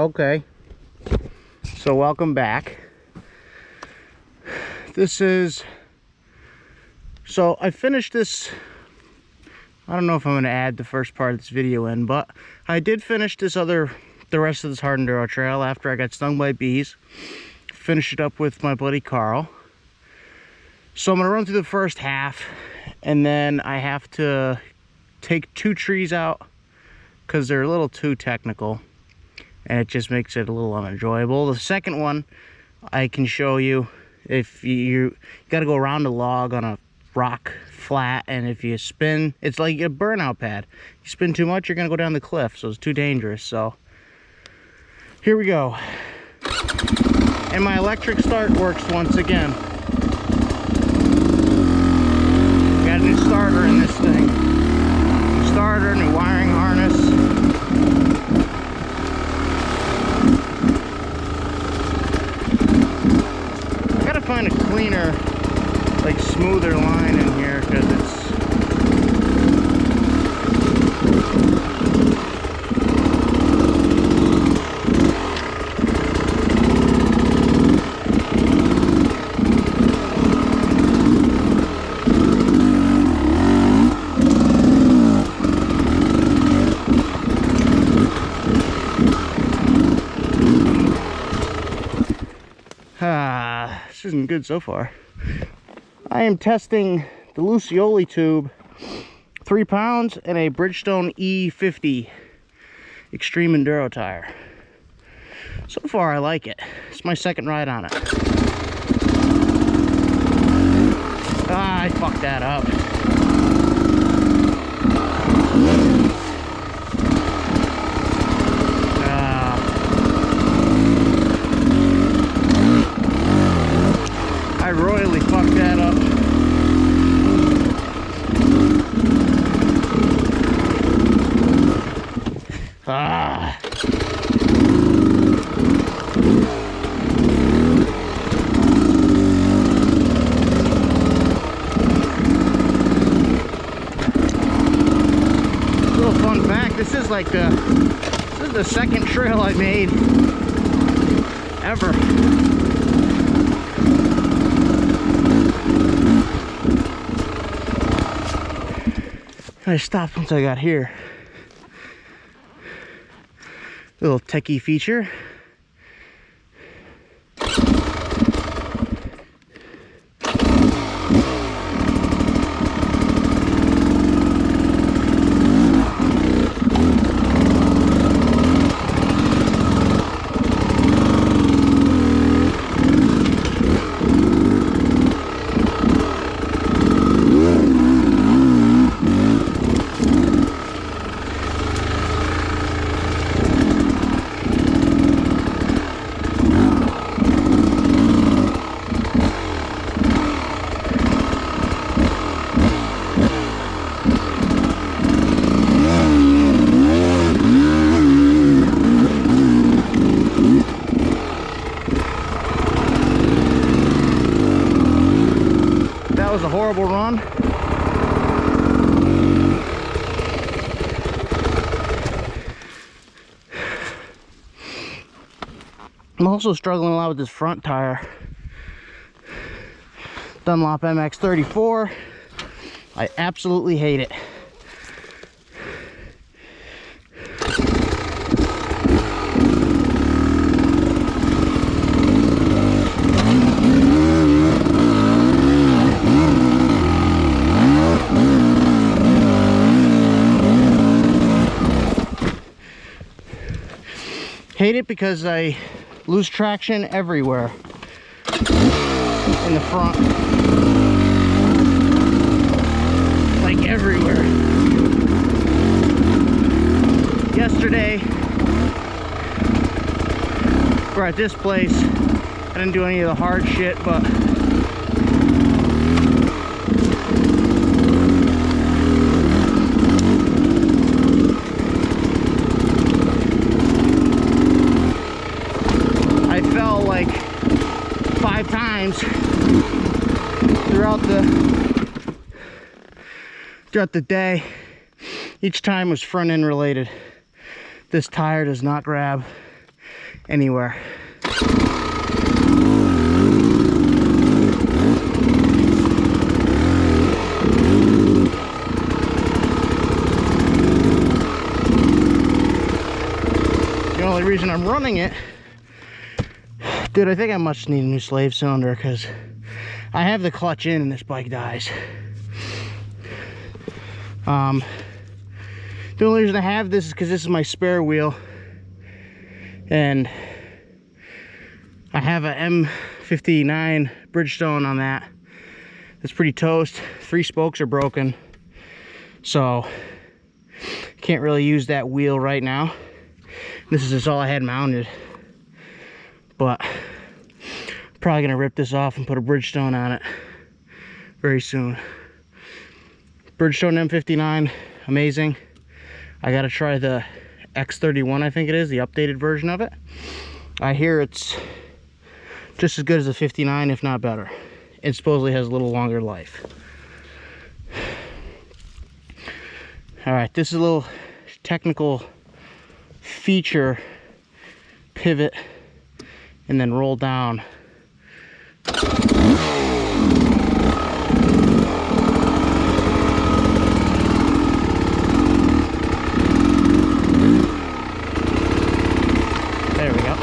Okay, so welcome back. So I finished this. I don't know if I'm going to add the first part of this video in, but I did finish the rest of this hard enduro trail after I got stung by bees. Finish it up with my buddy Carl. So I'm going to run through the first half, and then I have to take 2 trees out because they're a little too technical, and it just makes it a little unenjoyable. The second one I can show you. If you got to go around a log on a rock flat, and if you spin, it's like a burnout pad. You spin too much, you're gonna go down the cliff, so it's too dangerous. So here we go. And my electric start works once again. Got a new starter in this thing. New starter, new wiring harness. I gotta find a cleaner, like smoother line in here, because it's this isn't good so far. I am testing the Lucioli tube, 3 pounds, and a Bridgestone E50 Extreme Enduro tire. So far I like it. It's my second ride on it. I fucked that up. I royally fucked that up. Little fun fact, this is the second trail I made ever. I stopped once I got here. Little techie feature. That was a horrible run. I'm also struggling a lot with this front tire. Dunlop MX34. I absolutely hate it. Hate it because I lose traction everywhere in the front, like everywhere. Yesterday, we're at this place. I didn't do any of the hard shit, but I fell like 5 times throughout the day. Each time was front end related. This tire does not grab. anywhere. The only reason I'm running it, dude, I think I must need a new slave cylinder because I have the clutch in and this bike dies. The only reason I have this is because this is my spare wheel, and I have a M59 Bridgestone on that. It's pretty toast. 3 spokes are broken, so can't really use that wheel right now. This is just all I had mounted, but probably gonna rip this off and put a Bridgestone on it very soon. Bridgestone M59, amazing. I gotta try the X31, I think it is, the updated version of it. I hear it's just as good as the 59, if not better. It supposedly has a little longer life. All right, this is a little technical feature pivot and then roll down. There we go.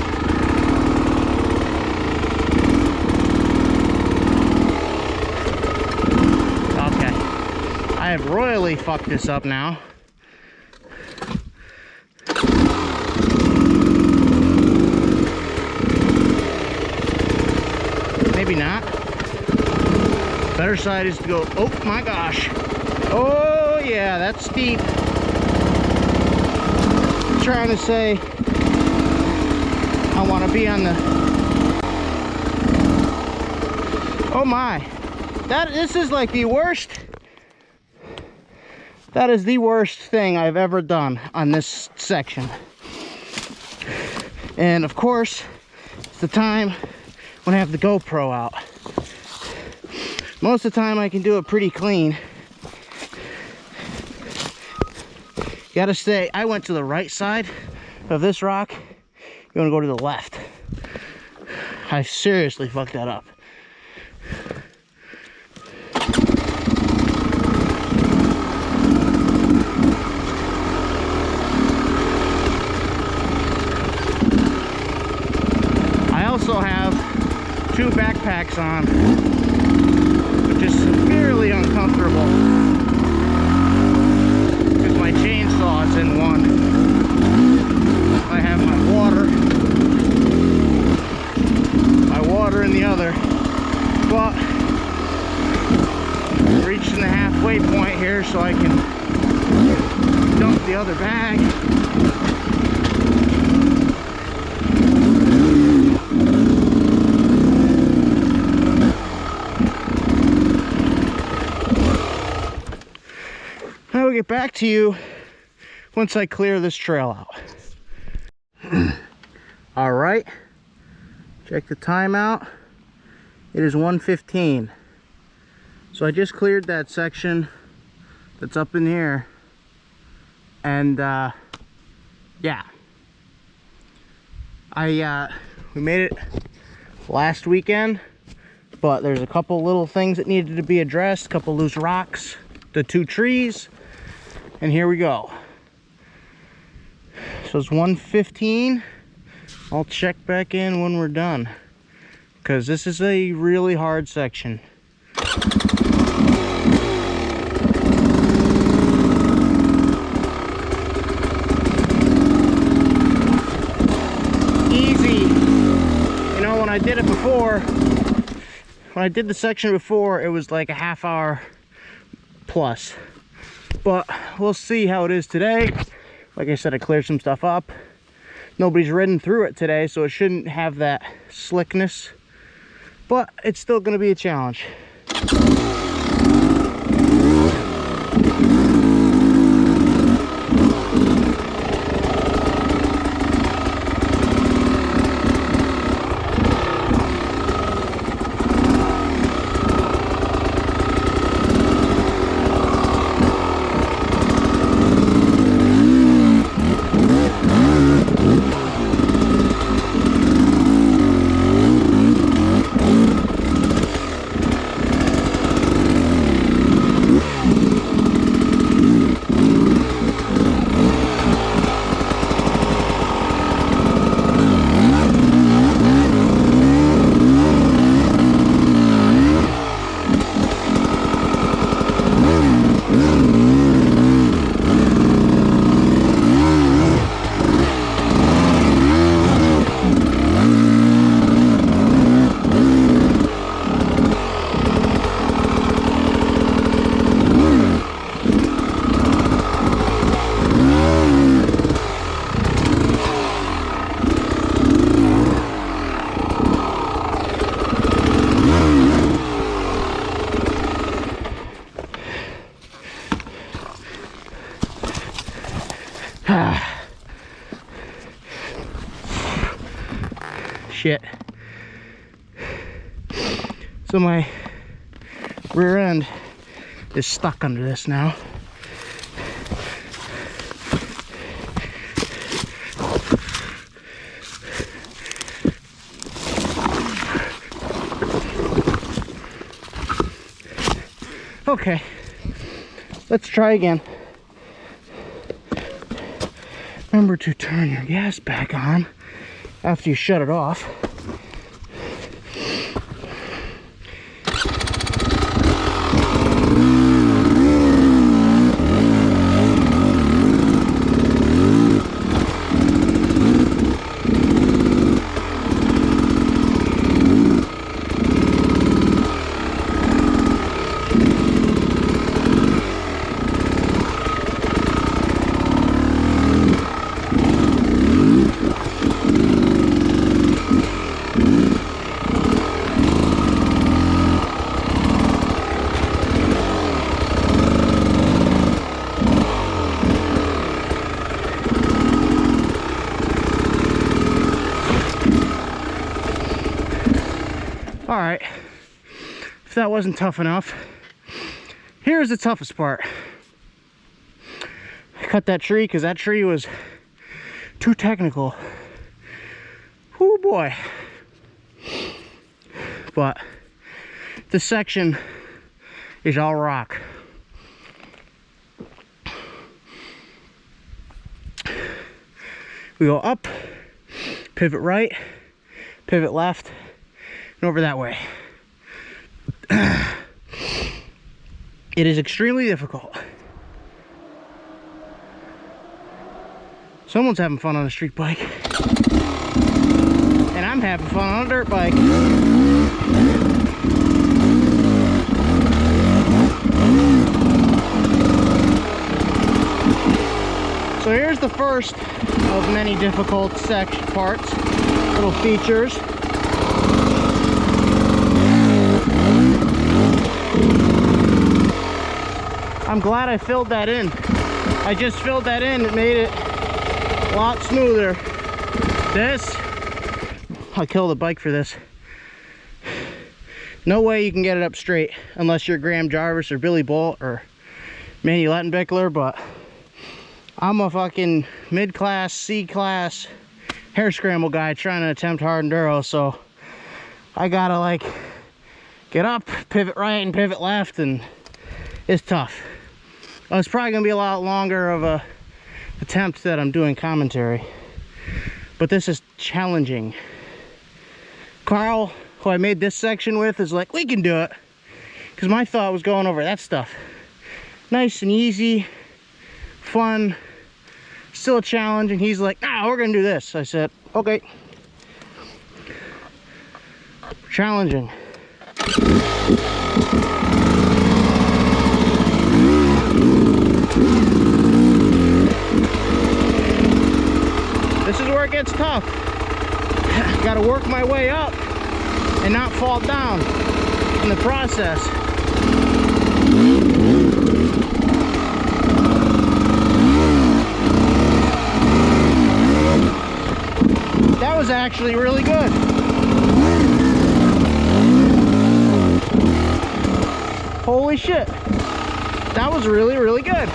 Okay, I have royally fucked this up now. Maybe not. Better side is to go, oh my gosh. Oh yeah, that's steep. I'm trying to say I want to be on the, oh my. This is like the worst. That is the worst thing I've ever done on this section. And of course, it's the time when I have the GoPro out. Most of the time I can do it pretty clean. Gotta say, I went to the right side of this rock. You wanna go to the left. I seriously fucked that up. I also have 2 backpacks on, which is severely uncomfortable because my chainsaw is in one. I have my water in the other, but I'm reaching the halfway point here so I can dump the other bag. I will get back to you once I clear this trail out. All right, check the time out. It is 1:15. So I just cleared that section that's up in here, and yeah, we made it last weekend, but there's a couple little things that needed to be addressed, a couple loose rocks, the 2 trees, and here we go. So it's 1:15. I'll check back in when we're done, because this is a really hard section. Easy. You know, when I did it before, when I did the section before, it was like a half hour plus. But we'll see how it is today. Like I said, I cleared some stuff up. Nobody's ridden through it today, so it shouldn't have that slickness. But it's still going to be a challenge. shit. So my rear end is stuck under this now. Okay, let's try again. Remember to turn your gas back on after you shut it off. All right, if that wasn't tough enough, here's the toughest part. I cut that tree because that tree was too technical. Oh boy. But this section is all rock. We go up, pivot right, pivot left, and over that way. It is extremely difficult. Someone's having fun on a street bike, and I'm having fun on a dirt bike. So here's the first of many difficult section parts, little features. I'm glad I filled that in. I just filled that in. It made it a lot smoother. This, I'll kill the bike for this. No way you can get it up straight unless you're Graham Jarvis or Billy Bolt or Manny Lettenbickler, but I'm a fucking mid-class, C-class hair scramble guy trying to attempt hard enduro, so I gotta like get up, pivot right and pivot left, and it's tough. Well, it's probably gonna be a lot longer of a attempt that I'm doing commentary, but this is challenging. Carl, who I made this section with, is like, we can do it, because my thought was going over that stuff. Nice and easy, fun, still a challenge, and he's like, nah, we're gonna do this. I said, okay. Challenging. This is where it gets tough. Gotta work my way up and not fall down in the process. That was actually really good. Holy shit. That was really, really good.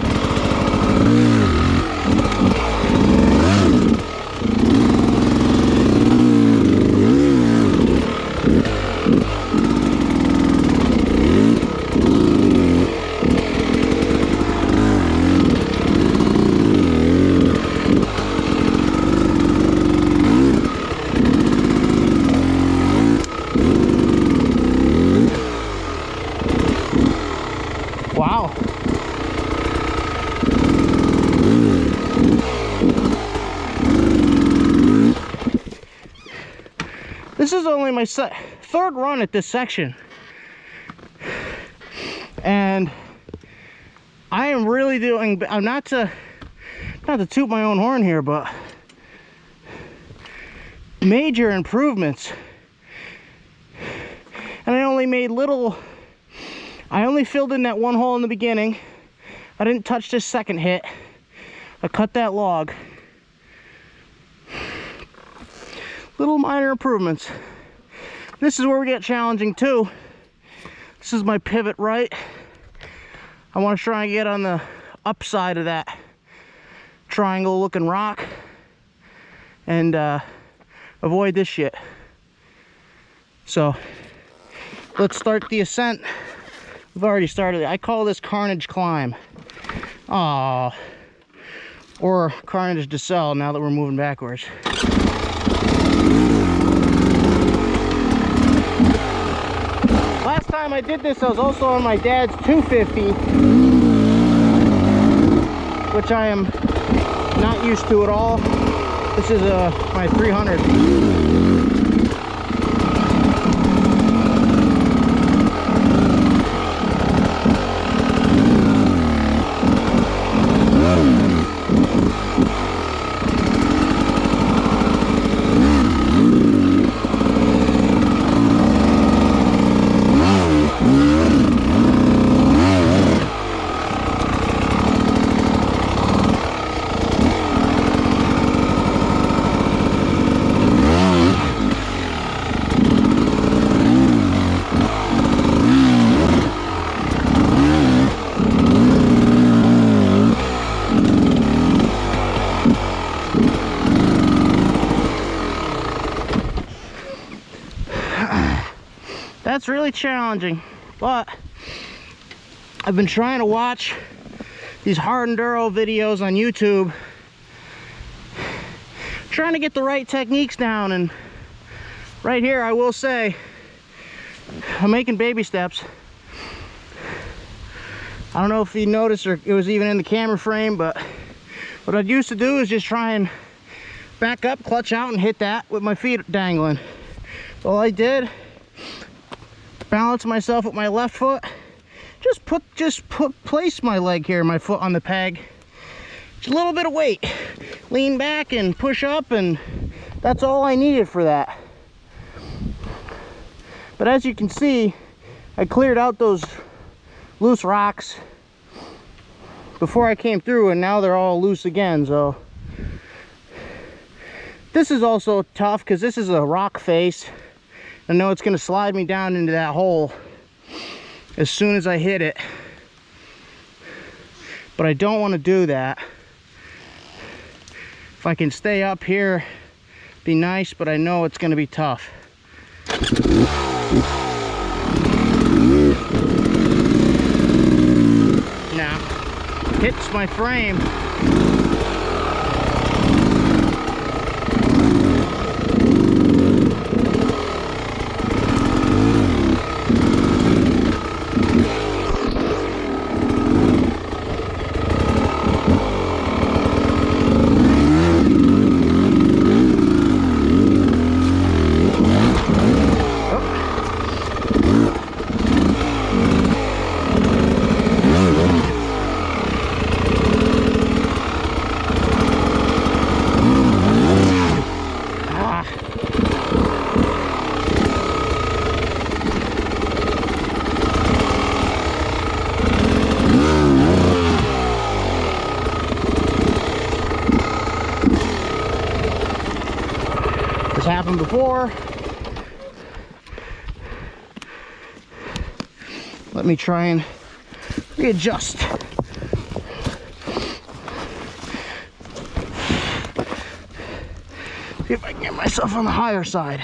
Wow. This is only my third run at this section, and I am really doing, I'm not to toot my own horn here, but major improvements. And I only made I only filled in that one hole in the beginning. I didn't touch this second hit. I cut that log. little minor improvements. This is where we get challenging too. This is my pivot right. I want to try and get on the upside of that triangle looking rock and avoid this shit. So let's start the ascent. We've already started it. I call this Carnage climb. Aww. Or Carnage decel now that we're moving backwards. Last time I did this, I was also on my dad's 250, which I am not used to at all. This is my 300. That's really challenging, but I've been trying to watch these hard enduro videos on YouTube, trying to get the right techniques down, and right here I will say I'm making baby steps. I don't know if you noticed or it was even in the camera frame, but what I used to do is just try and back up, clutch out, and hit that with my feet dangling. All I did, balance myself with my left foot, place my leg here, my foot on the peg, just a little bit of weight, lean back and push up, and that's all I needed for that. But as you can see, I cleared out those loose rocks before I came through, and now they're all loose again. So this is also tough because this is a rock face. I know it's going to slide me down into that hole as soon as I hit it, but I don't want to do that. If I can stay up here, be nice, but I know it's going to be tough. Now, hits my frame. This happened before. Let me try and readjust. See if I can get myself on the higher side.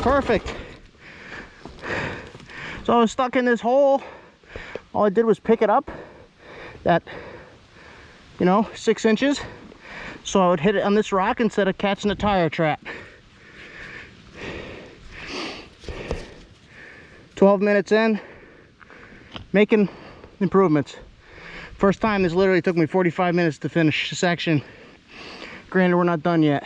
Perfect. So I was stuck in this hole. All I did was pick it up that, 6 inches. So I would hit it on this rock instead of catching a tire trap. 12 minutes in, making improvements. First time, this literally took me 45 minutes to finish the section. Granted, we're not done yet.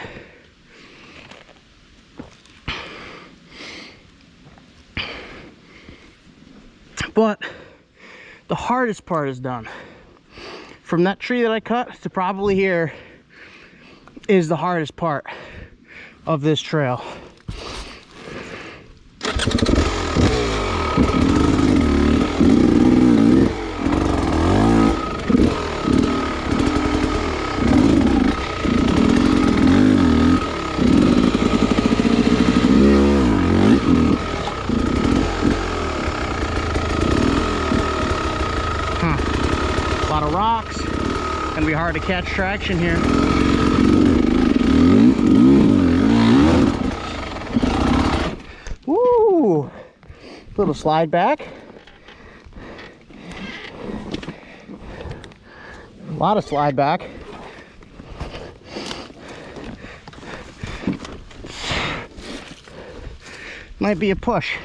But the hardest part is done. From that tree that I cut to probably here is the hardest part of this trail. rocks. Gonna be hard to catch traction here. Woo! Little slide back. A lot of slide back. Might be a push.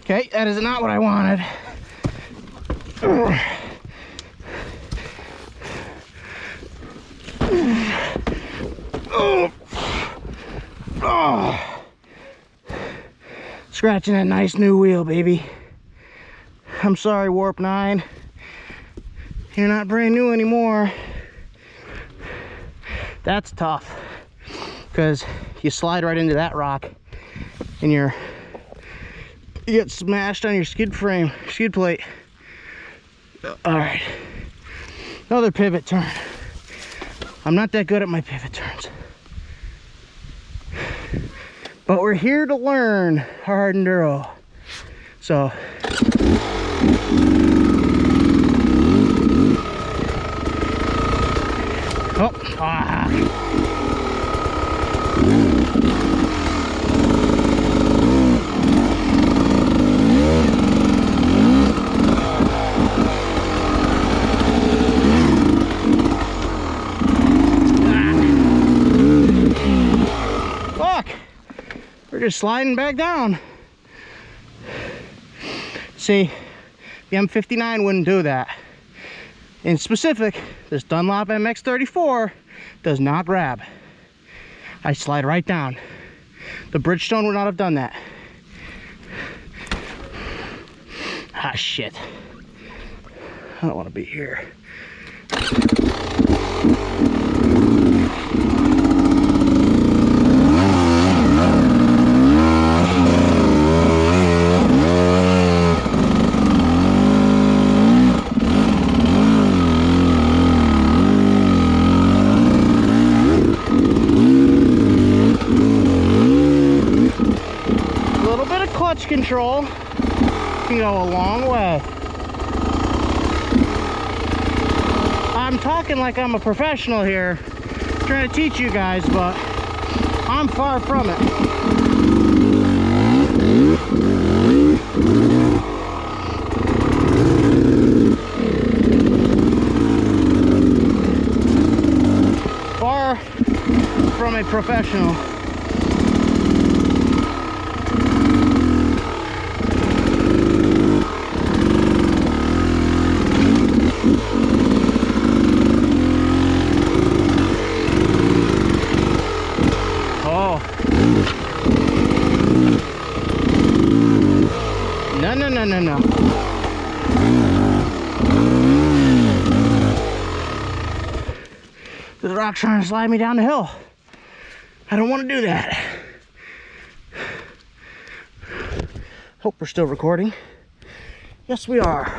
Okay, that is not what I wanted. Scratching that nice new wheel, baby. I'm sorry, Warp 9. You're not brand new anymore. That's tough, because you slide right into that rock and you get smashed on your skid plate. All right, another pivot turn. I'm not that good at my pivot turns, but we're here to learn hard enduro. So we're just sliding back down. See, the M59 wouldn't do that. In specific, this Dunlop MX-34 does not grab. I slide right down. The Bridgestone would not have done that. Ah, shit. I don't want to be here. Control can go a long way. I'm talking like I'm a professional here, trying to teach you guys, but I'm far from it. Far from a professional. No. This rock's trying to slide me down the hill. I don't want to do that. Hope we're still recording. Yes, we are.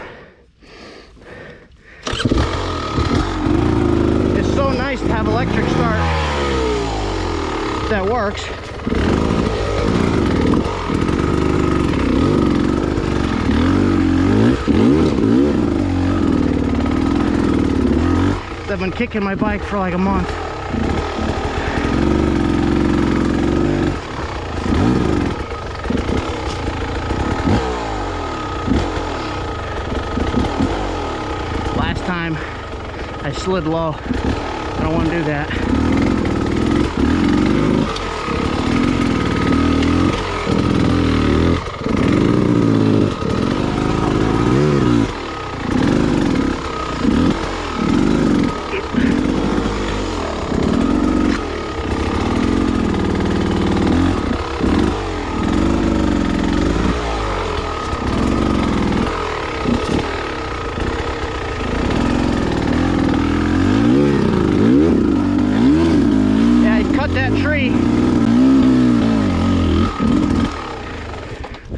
It's so nice to have electric start that works. I've been kicking my bike for like a month. Last time I slid low. I don't want to do that.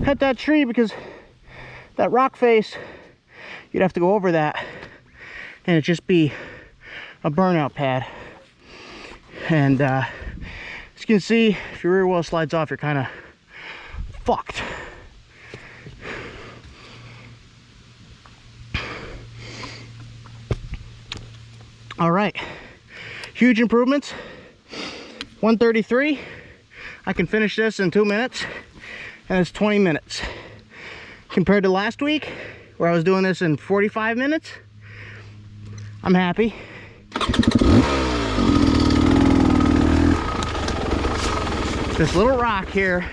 Cut that tree because that rock face, you'd have to go over that. and it just be a burnout pad. And as you can see, if your rear wheel slides off, you're kind of fucked. All right, huge improvements. 133. I can finish this in 2 minutes, and it's 20 minutes. Compared to last week, where I was doing this in 45 minutes, I'm happy. This little rock here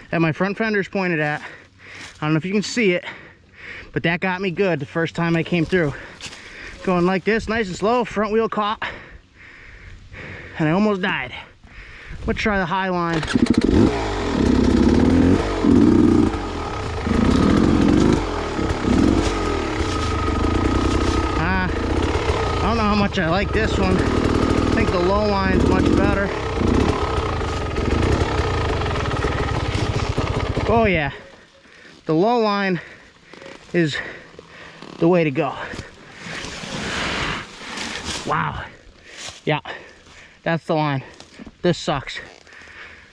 that my front fender's pointed at, I don't know if you can see it, but that got me good the first time I came through. Going like this, nice and slow, front wheel caught, and I almost died. Let's try the high line. I don't know how much I like this one. I think the low line's much better. Oh yeah, the low line is the way to go. Wow. Yeah, that's the line. This sucks.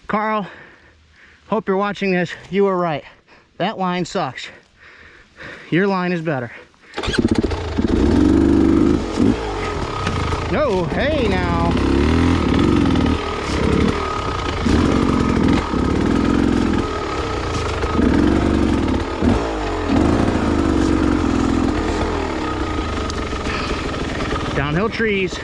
Carl, hope you're watching this. You were right. That line sucks. Your line is better. No, hey now. Downhill trees.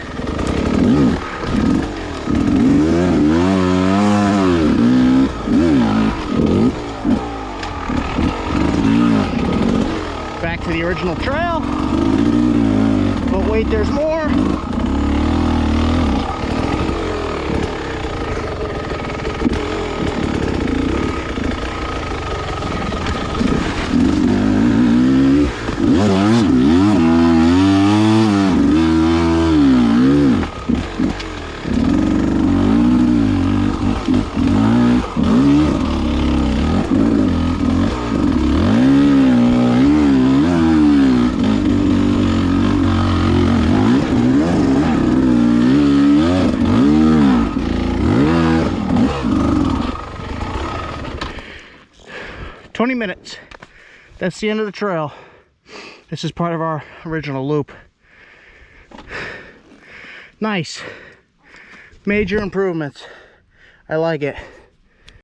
Back to the original trail. But wait, there's more. Minutes. That's the end of the trail. This is part of our original loop. Nice. Major improvements. I like it.